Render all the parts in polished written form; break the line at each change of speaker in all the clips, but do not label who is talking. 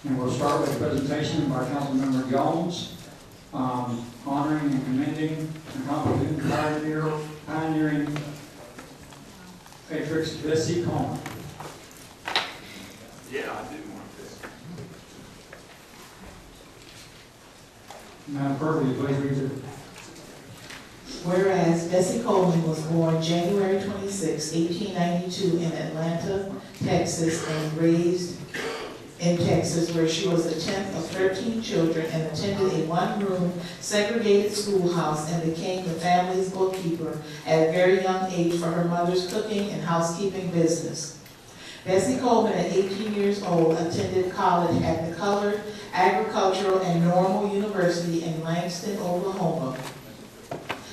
And we'll start with a presentation by Councilmember Jones, honoring and commending the competent pioneering Aviatrix Bessie Coleman.
Yeah, I do want this.
Madam Clerk, will you please read it?
Whereas Bessie Coleman was born January 26, 1892 in Atlanta, Texas, and raised in Texas, where she was the 10th of 13 children and attended a one-room segregated schoolhouse and became the family's bookkeeper at a very young age for her mother's cooking and housekeeping business. Bessie Coleman, at 18 years old, attended college at the Colored Agricultural and Normal University in Langston, Oklahoma,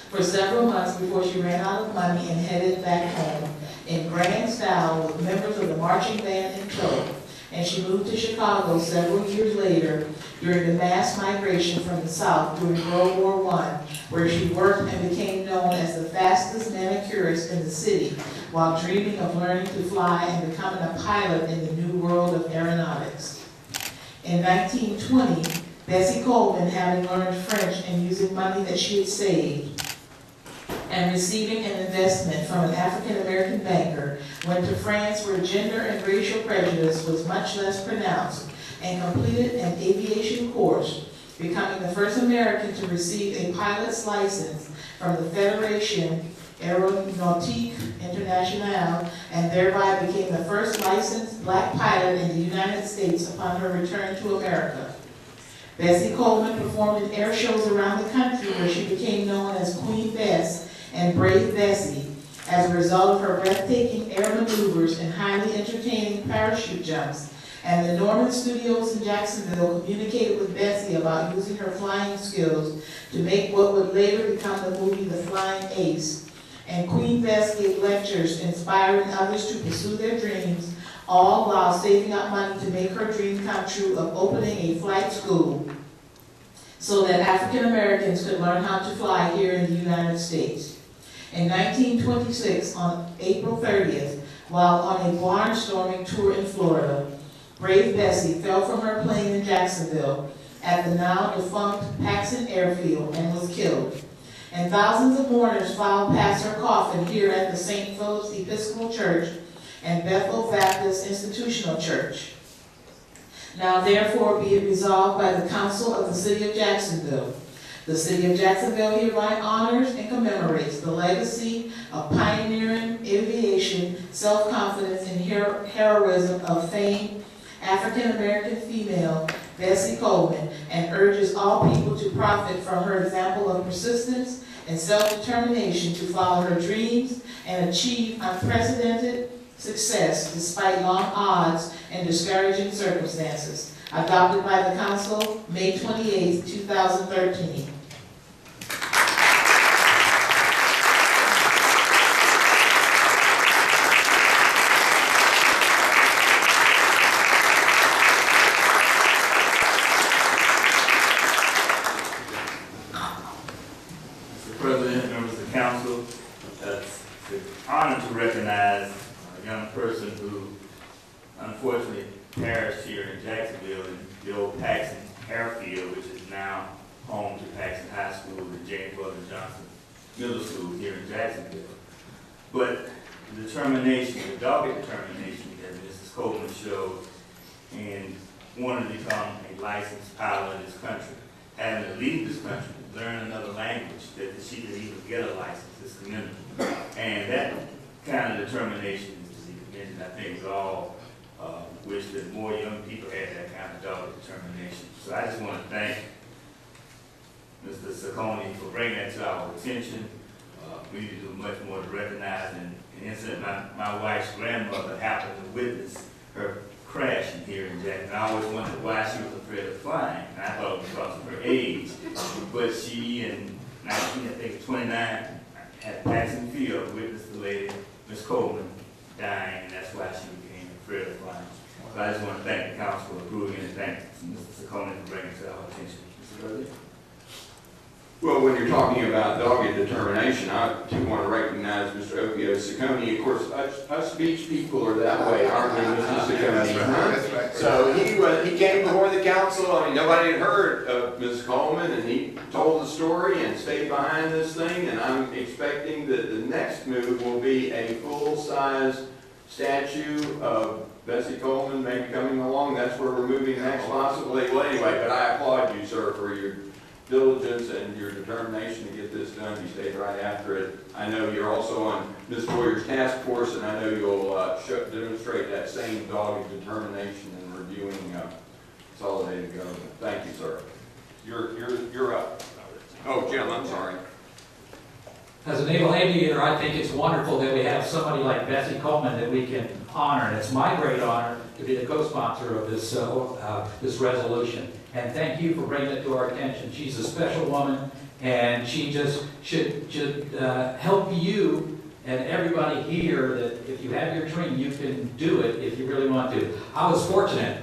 for several months before she ran out of money and headed back home in grand style with members of the marching band in tow. And she moved to Chicago several years later during the mass migration from the South during World War I, where she worked and became known as the fastest manicurist in the city while dreaming of learning to fly and becoming a pilot in the new world of aeronautics. In 1920, Bessie Coleman, having learned French and using money that she had saved, and receiving an investment from an African-American banker, went to France where gender and racial prejudice was much less pronounced, and completed an aviation course, becoming the first American to receive a pilot's license from the Fédération Aéronautique Internationale, and thereby became the first licensed black pilot in the United States upon her return to America. Bessie Coleman performed in air shows around the country where she became known as Queen Bess and Brave Bessie as a result of her breathtaking air maneuvers and highly entertaining parachute jumps. And the Norman Studios in Jacksonville communicated with Bessie about using her flying skills to make what would later become the movie The Flying Ace. And Queen Bess gave lectures inspiring others to pursue their dreams, all while saving up money to make her dream come true of opening a flight school so that African Americans could learn how to fly here in the United States. In 1926, on April 30th, while on a barnstorming tour in Florida, Brave Bessie fell from her plane in Jacksonville at the now defunct Paxson Airfield and was killed. And thousands of mourners filed past her coffin here at the St. Philip's Episcopal Church and Bethel Baptist Institutional Church. Now therefore be it resolved by the Council of the City of Jacksonville. The City of Jacksonville hereby honors and commemorates the legacy of pioneering aviation, self-confidence, and heroism of famed African-American female Bessie Coleman, and urges all people to profit from her example of persistence and self-determination to follow her dreams and achieve unprecedented success despite long odds and discouraging circumstances. Adopted by the Council, May 28, 2013.
Mr. President, members of the Council, it's an honor to recognize a young person who unfortunately perished here in Jacksonville in the old Paxson Airfield, which is now home to Paxson High School and James Weldon Johnson Middle School here in Jacksonville. But the determination, the dogged determination that Mrs. Coleman showed and wanted to become a licensed pilot in this country, having to leave this country, learn another language, that she could even get a license, is commendable. And that kind of determination is to be commended. I think we all wish that more young people had that kind of dogged determination. So I just want to thank Mr. Sokoni for bringing that to our attention. We need to do much more to recognize an incident. My wife's grandmother happened to witness her crashing here in Jacksonville. I always wondered why she was afraid of flying. And I thought it was because of her age. But she, in 1929, at Paxson Field, witnessed the lady, Miss Coleman, dying, and that's why she became afraid of flying. So I just want to thank the Council for approving and thank Mr. Sokoni for bringing it to our attention. Mr. President?
Well, when you're talking about dogged determination, I too want to recognize Mr. Opio Sokoni. Of course, us beach people are that way, aren't we, Mr. Sokoni?
That's right.
So he came before the council, I mean, nobody had heard of Ms. Coleman, and he told the story and stayed behind this thing, and I'm expecting that the next move will be a full-size statue of Bessie Coleman maybe coming along. That's where we're moving next possibly. Well, anyway, but I applaud you, sir, for your diligence and your determination to get this done. You stayed right after it. I know you're also on Ms. Boyer's task force, and I know you'll demonstrate that same dogged determination in reviewing consolidated government. Thank you, sir. You're up. Oh, Jim, I'm sorry.
As a naval aviator, I think it's wonderful that we have somebody like Bessie Coleman that we can honor. And it's my great honor to be the co-sponsor of this, this resolution. And thank you for bringing it to our attention. She's a special woman, and she just should help you and everybody here that if you have your dream, you can do it if you really want to. I was fortunate.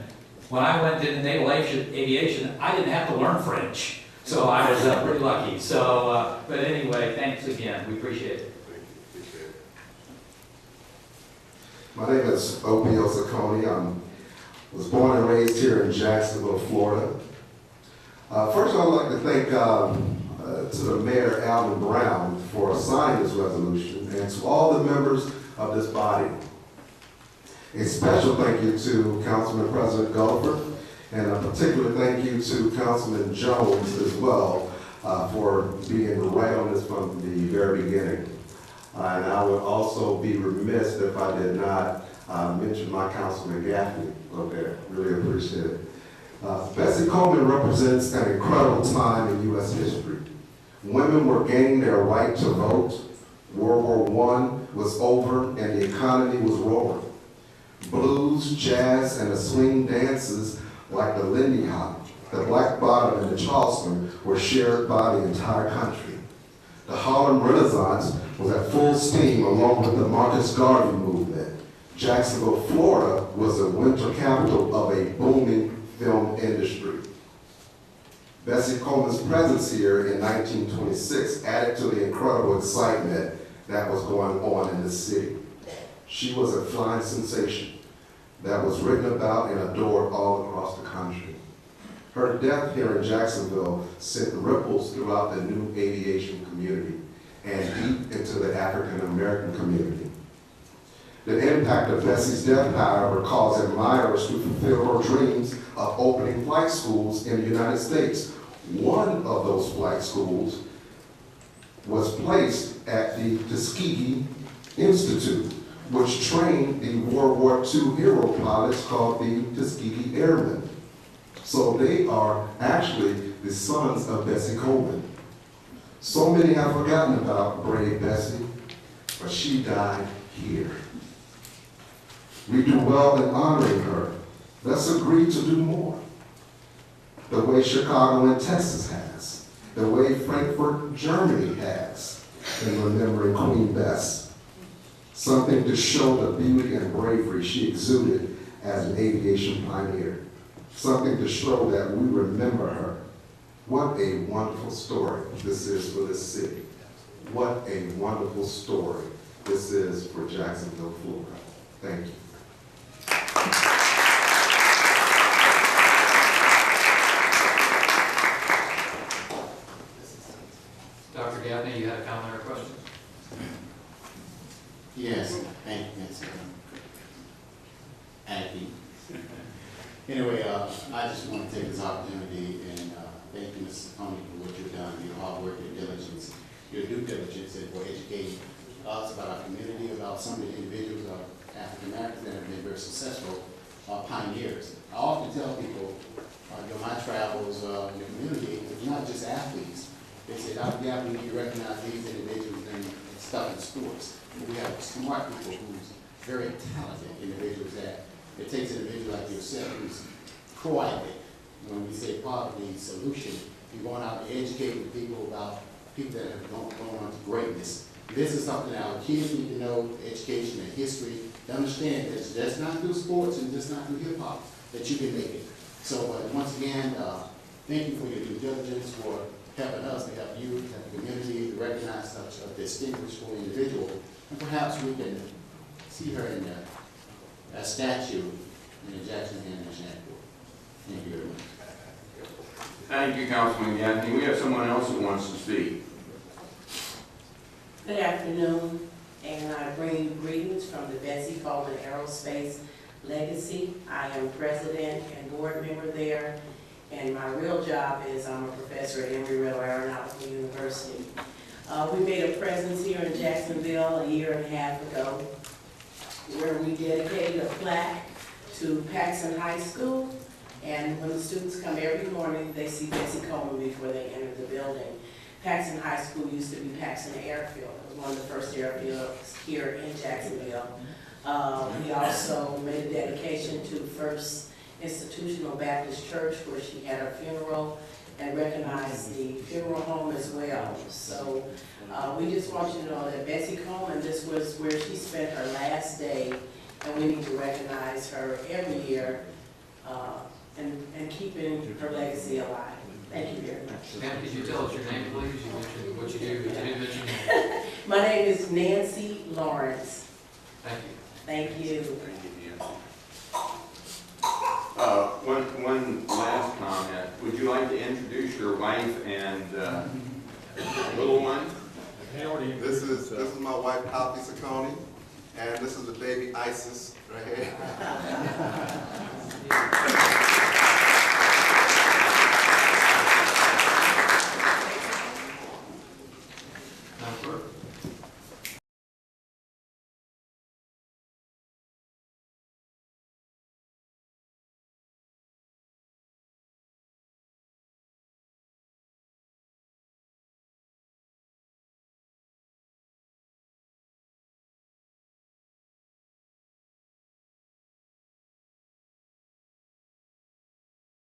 When I went into naval aviation, I didn't have to learn French. So I was pretty lucky. So, but anyway, thanks again. We appreciate it.
My name is Opio Sokoni. I was born and raised here in Jacksonville, Florida. First, I would like to thank to the Mayor, Alvin Brown, for signing this resolution, and to all the members of this body. A special thank you to Councilman President Gulliver, and a particular thank you to Councilman Jones as well for being right on this from the very beginning. And I would also be remiss if I did not mention my Councilman Gaffney over there. Really appreciate it. Bessie Coleman represents an incredible time in U.S. history. Women were gaining their right to vote. World War I was over and the economy was roaring. Blues, jazz, and the swing dances like the Lindy Hop, the Black Bottom, and the Charleston were shared by the entire country. The Harlem Renaissance was at full steam along with the Marcus Garvey movement. Jacksonville, Florida was the winter capital of a booming film industry. Bessie Coleman's presence here in 1926 added to the incredible excitement that was going on in the city. She was a flying sensation that was written about and adored all across the country. Her death here in Jacksonville sent ripples throughout the new aviation community and deep into the African American community. The impact of Bessie's death, however, caused admirers to fulfill her dreams of opening flight schools in the United States. One of those flight schools was placed at the Tuskegee Institute, which trained the World War II hero pilots called the Tuskegee Airmen. So they are actually the sons of Bessie Coleman. So many have forgotten about brave Bessie, but she died here. We do well in honoring her. Let's agree to do more. The way Chicago and Texas has, the way Frankfurt, Germany has, in remembering Queen Bess. Something to show the beauty and bravery she exuded as an aviation pioneer. Something to show that we remember her. What a wonderful story this is for this city. What a wonderful story this is for Jacksonville, Florida. Thank you.
Dr. Gaffney, you had a comment or a question?
Yes, thank you, Ms. Aggie. Anyway, I just want to take this opportunity and thank you, Ms. Sokoni, for what you've done, your hard work, your diligence, your due diligence, and for educating us about our community, about some of the individuals, African Americans that have been very successful pioneers. I often tell people, during my travels in the community, it's not just athletes. They say, Dr. Gaffney, we need to recognize these individuals and stuff in sports. We have smart people who's very talented individuals that it takes an individual like yourself who's proactive. When we say poverty solution, you're going out and educating people about people that have gone on to greatness. This is something that our kids need to know, education and history, to understand that it's just not through sports and just not through hip hop that you can make it. So once again, thank you for your due diligence, for helping us to help you, to help the community, to recognize such a distinguished individual. And perhaps we can see her in a statue in the Jacksonville National Airport. Thank you very much.
Thank you, Councilman Gaffney. We have someone else who wants to speak.
Good afternoon, and I bring you greetings from the Bessie Coleman Aerospace Legacy. I am president and board member there, and my real job is I'm a professor at Embry-Riddle Aeronautical University. We made a presence here in Jacksonville a year and a half ago where we dedicated a plaque to Paxson High School, and when the students come every morning, they see Bessie Coleman before they enter the building. Paxson High School used to be Paxson Airfield. It was one of the first airfields here in Jacksonville. We also made a dedication to First Institutional Baptist Church where she had her funeral and recognized the funeral home as well. So we just want you to know that Bessie Coleman, this was where she spent her last day, and we need to recognize her every year and keeping her legacy alive. Thank you very much.
Ma'am, could you tell us your name, please? You mentioned what you do. You did mention.
My name is Nancy Lawrence.
Thank you.
Thank you.
One last comment. Would you like to introduce your wife and little one?
This is my wife, Alfie Sokoni, and this is the baby Isis right here.